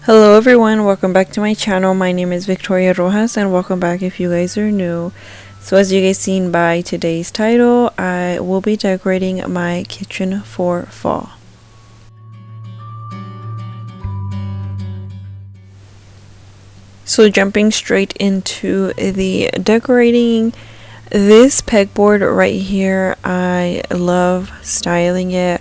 Hello everyone, welcome back to my channel. My name is Victoria Rojas and welcome back if you guys are new. So as you guys seen by today's title, I will be decorating my kitchen for fall. So jumping straight into the decorating, this pegboard right here, I love styling it.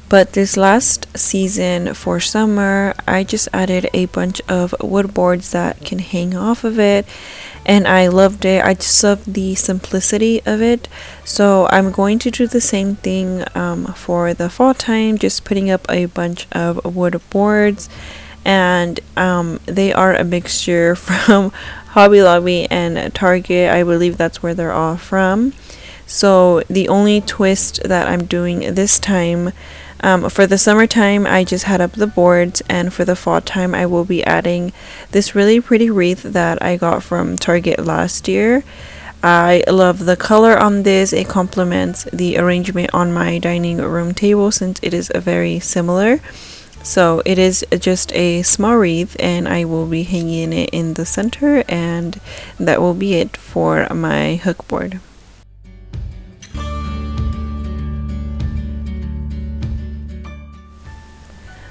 But this last season for summer, I just added a bunch of wood boards that can hang off of it, and I loved it. I just love the simplicity of it. So I'm going to do the same thing for the fall time, just putting up a bunch of wood boards, and they are a mixture from Hobby Lobby and Target. I believe that's where they're all from. So the only twist that I'm doing this time, for the summertime, I just had up the boards, and for the fall time, I will be adding this really pretty wreath that I got from Target last year. I love the color on this. It complements the arrangement on my dining room table since it is very similar. So it is just a small wreath, and I will be hanging it in the center, and that will be it for my hook board.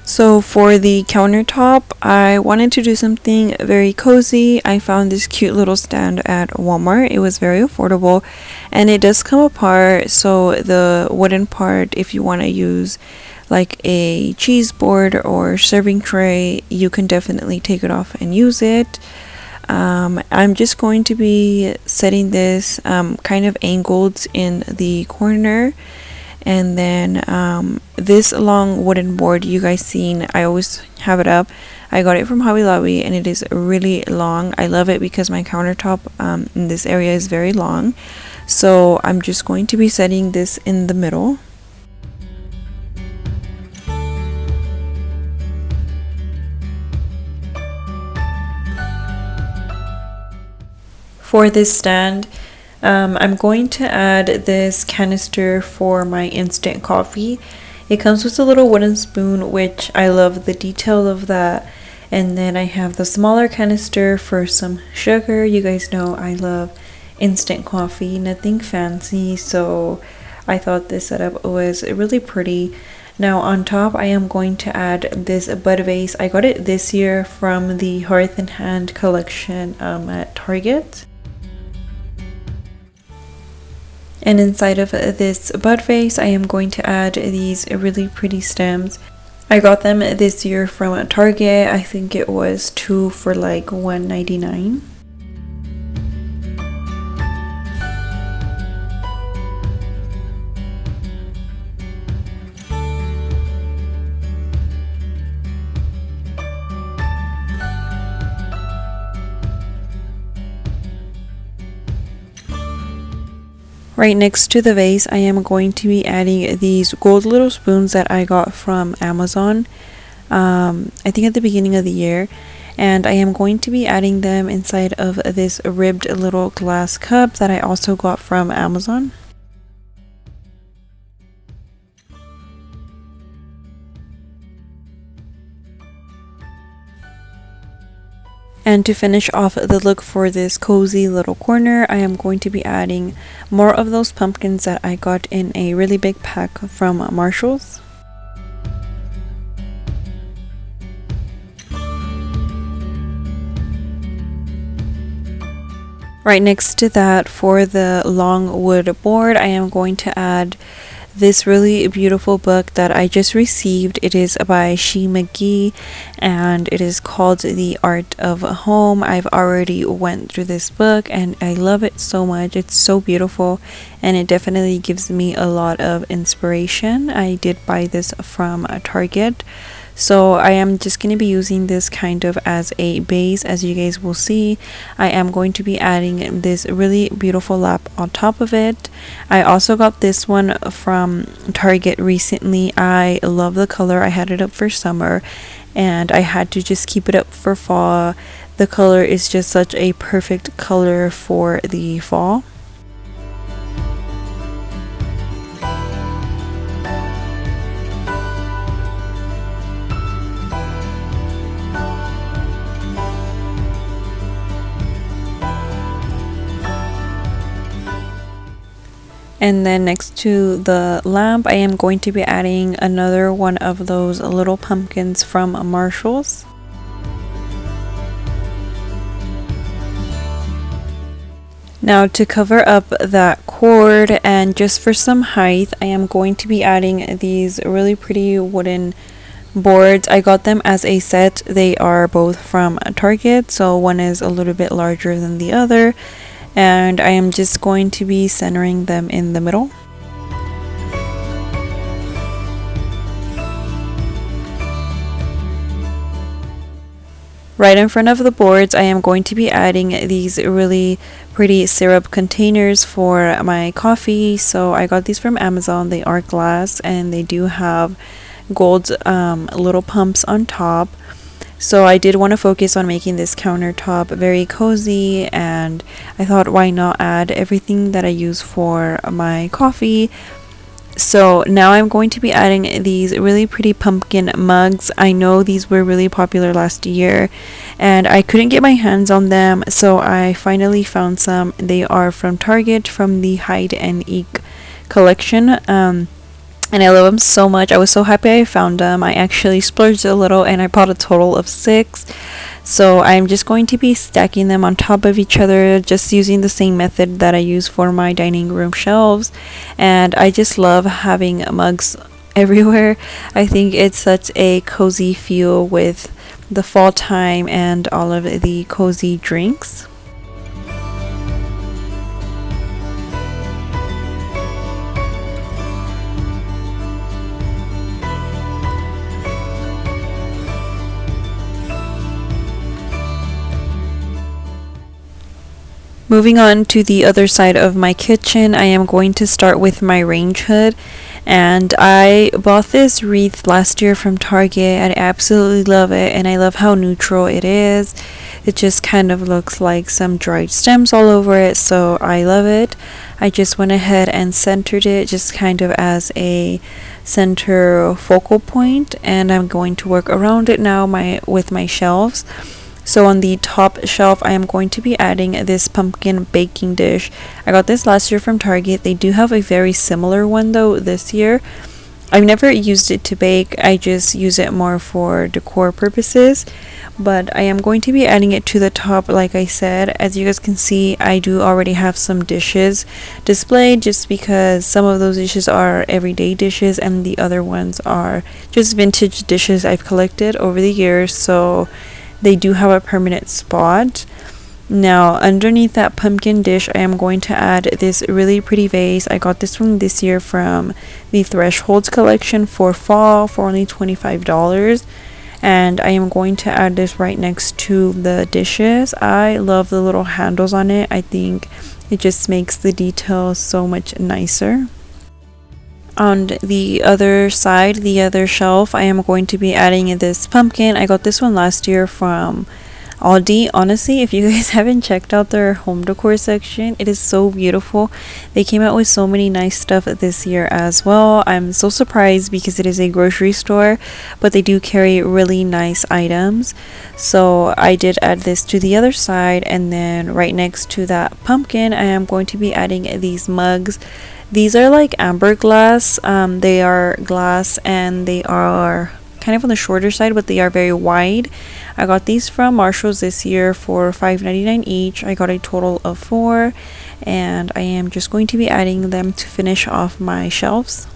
So for the countertop, I wanted to do something very cozy. I found this cute little stand at Walmart. It was very affordable, and it does come apart. So the wooden part, if you want to use like a cheese board or serving tray, you can definitely take it off and use it. I'm just going to be setting this kind of angled in the corner. And then this long wooden board you guys seen, I always have it up. I got it from Hobby Lobby, and it is really long. I love it because my countertop in this area is very long. So I'm just going to be setting this in the middle. For this stand, I'm going to add this canister for my instant coffee. It comes with a little wooden spoon, which I love the detail of that. And then I have the smaller canister for some sugar. You guys know I love instant coffee, nothing fancy. So I thought this setup was really pretty. Now on top, I am going to add this bud vase. I got it this year from the Hearth and Hand collection at Target. And inside of this bud vase, I am going to add these really pretty stems. I got them this year from Target. I think it was 2 for like $1.99. Right next to the vase, I am going to be adding these gold little spoons that I got from Amazon, I think at the beginning of the year. And I am going to be adding them inside of this ribbed little glass cup that I also got from Amazon. And to finish off the look for this cozy little corner, I am going to be adding more of those pumpkins that I got in a really big pack from Marshall's. Right next to that, for the long wood board, I am going to add this really beautiful book that I just received. It is by She McGee, and it is called The Art of Home. I've already went through this book and I love it so much. It's so beautiful, and it definitely gives me a lot of inspiration. I did buy this from Target. So I am just going to be using this kind of as a base. As you guys will see, I am going to be adding this really beautiful lap on top of it. I also got this one from Target recently. I love the color. I had it up for summer, and I had to just keep it up for fall. The color is just such a perfect color for the fall. And then next to the lamp, I am going to be adding another one of those little pumpkins from Marshall's. Now to cover up that cord and just for some height, I am going to be adding these really pretty wooden boards. I got them as a set. They are both from Target, so one is a little bit larger than the other, and I am just going to be centering them in the middle. Right in front of the boards, I am going to be adding these really pretty syrup containers for my coffee. So I got these from Amazon. They are glass and they do have gold little pumps on top. So I did want to focus on making this countertop very cozy, and I thought, why not add everything that I use for my coffee. So now I'm going to be adding these really pretty pumpkin mugs. I know these were really popular last year and I couldn't get my hands on them, so I finally found some. They are from Target, from the Hide and Eek collection, and I love them so much. I was so happy I found them. I actually splurged a little and I bought a total of 6. So I'm just going to be stacking them on top of each other, just using the same method that I use for my dining room shelves. And I just love having mugs everywhere. I think it's such a cozy feel with the fall time and all of the cozy drinks. Moving on to the other side of my kitchen, I am going to start with my range hood. And I bought this wreath last year from Target. I absolutely love it, and I love how neutral it is. It just kind of looks like some dried stems all over it, so I love it. I just went ahead and centered it just kind of as a center focal point, and I'm going to work around it now with my shelves. So on the top shelf, I am going to be adding this pumpkin baking dish. I got this last year from Target. They do have a very similar one though this year. I've never used it to bake. I just use it more for decor purposes. But I am going to be adding it to the top, like I said. As you guys can see, I do already have some dishes displayed just because some of those dishes are everyday dishes and the other ones are just vintage dishes I've collected over the years. So they do have a permanent spot. Now underneath that pumpkin dish, I am going to add this really pretty vase. I got this one this year from the Thresholds collection for fall for only $25. And I am going to add this right next to the dishes. I love the little handles on it. I think it just makes the details so much nicer. On the other side, the other shelf, I am going to be adding this pumpkin. I got this one last year from Aldi. Honestly, if you guys haven't checked out their home decor section, it is so beautiful. They came out with so many nice stuff this year as well. I'm so surprised because it is a grocery store, but they do carry really nice items. So I did add this to the other side, and then right next to that pumpkin, I am going to be adding these mugs. These are like amber glass. They are glass and they are kind of on the shorter side, but they are very wide. I got these from Marshall's this year for $5.99 each. I got a total of 4, and I am just going to be adding them to finish off my shelves.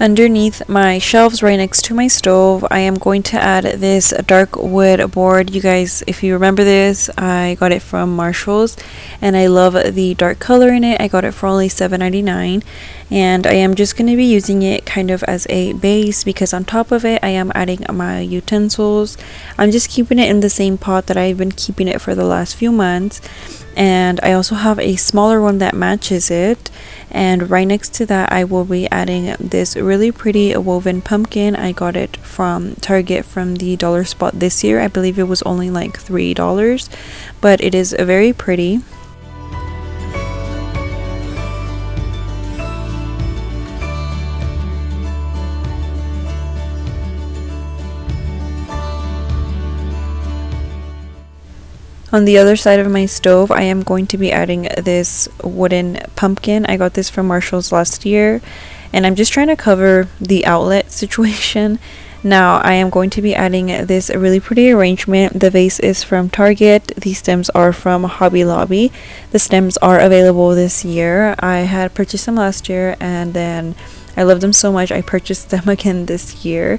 Underneath my shelves right next to my stove, I am going to add this dark wood board. You guys, if you remember this, I got it from Marshall's and I love the dark color in it. I got it for only $7.99. and I am just going to be using it kind of as a base, because on top of it I am adding my utensils. I'm just keeping it in the same pot that I've been keeping it for the last few months, and I also have a smaller one that matches it. And right next to that I will be adding this really pretty woven pumpkin. I got it from Target from the dollar spot this year. I believe it was only like $3, but it is very pretty. On the other side of my stove, I am going to be adding this wooden pumpkin. I got this from Marshall's last year, and I'm just trying to cover the outlet situation. Now I am going to be adding this really pretty arrangement. The vase is from Target. The stems are from Hobby Lobby. The stems are available this year. I had purchased them last year, and then I love them so much I purchased them again this year.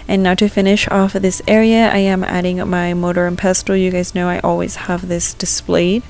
And now to finish off this area, I am adding my mortar and pestle. You guys know I always have this displayed.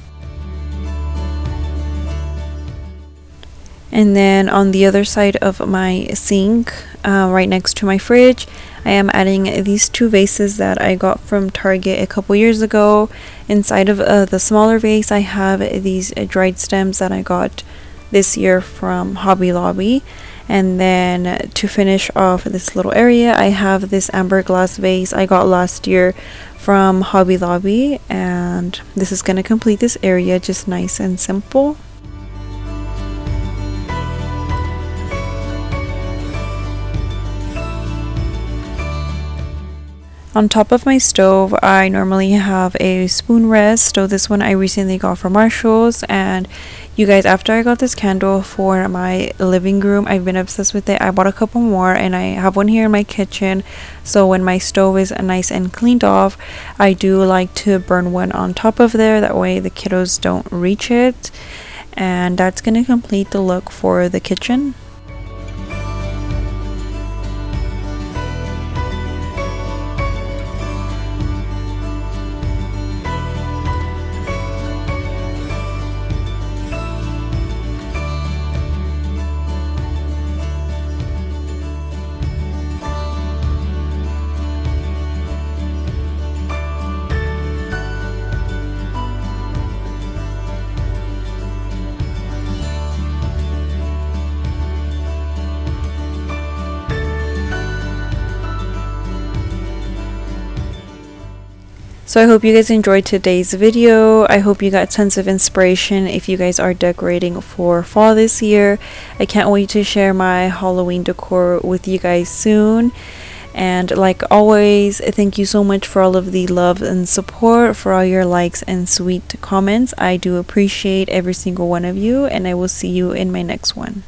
And then on the other side of my sink, right next to my fridge, I am adding these two vases that I got from Target a couple years ago. Inside of the smaller vase, I have these dried stems that I got this year from Hobby Lobby. And then to finish off this little area, I have this amber glass vase I got last year from Hobby Lobby, and this is going to complete this area, just nice and simple. On top of my stove, I normally have a spoon rest. So this one I recently got from Marshall's, and you guys, after I got this candle for my living room, I've been obsessed with it. I bought a couple more, and I have one here in my kitchen. So when my stove is nice and cleaned off, I do like to burn one on top of there. That way the kiddos don't reach it. And that's going to complete the look for the kitchen. So I hope you guys enjoyed today's video. I hope you got tons of inspiration if you guys are decorating for fall this year. I can't wait to share my Halloween decor with you guys soon. And like always, thank you so much for all of the love and support, for all your likes and sweet comments. I do appreciate every single one of you, and I will see you in my next one.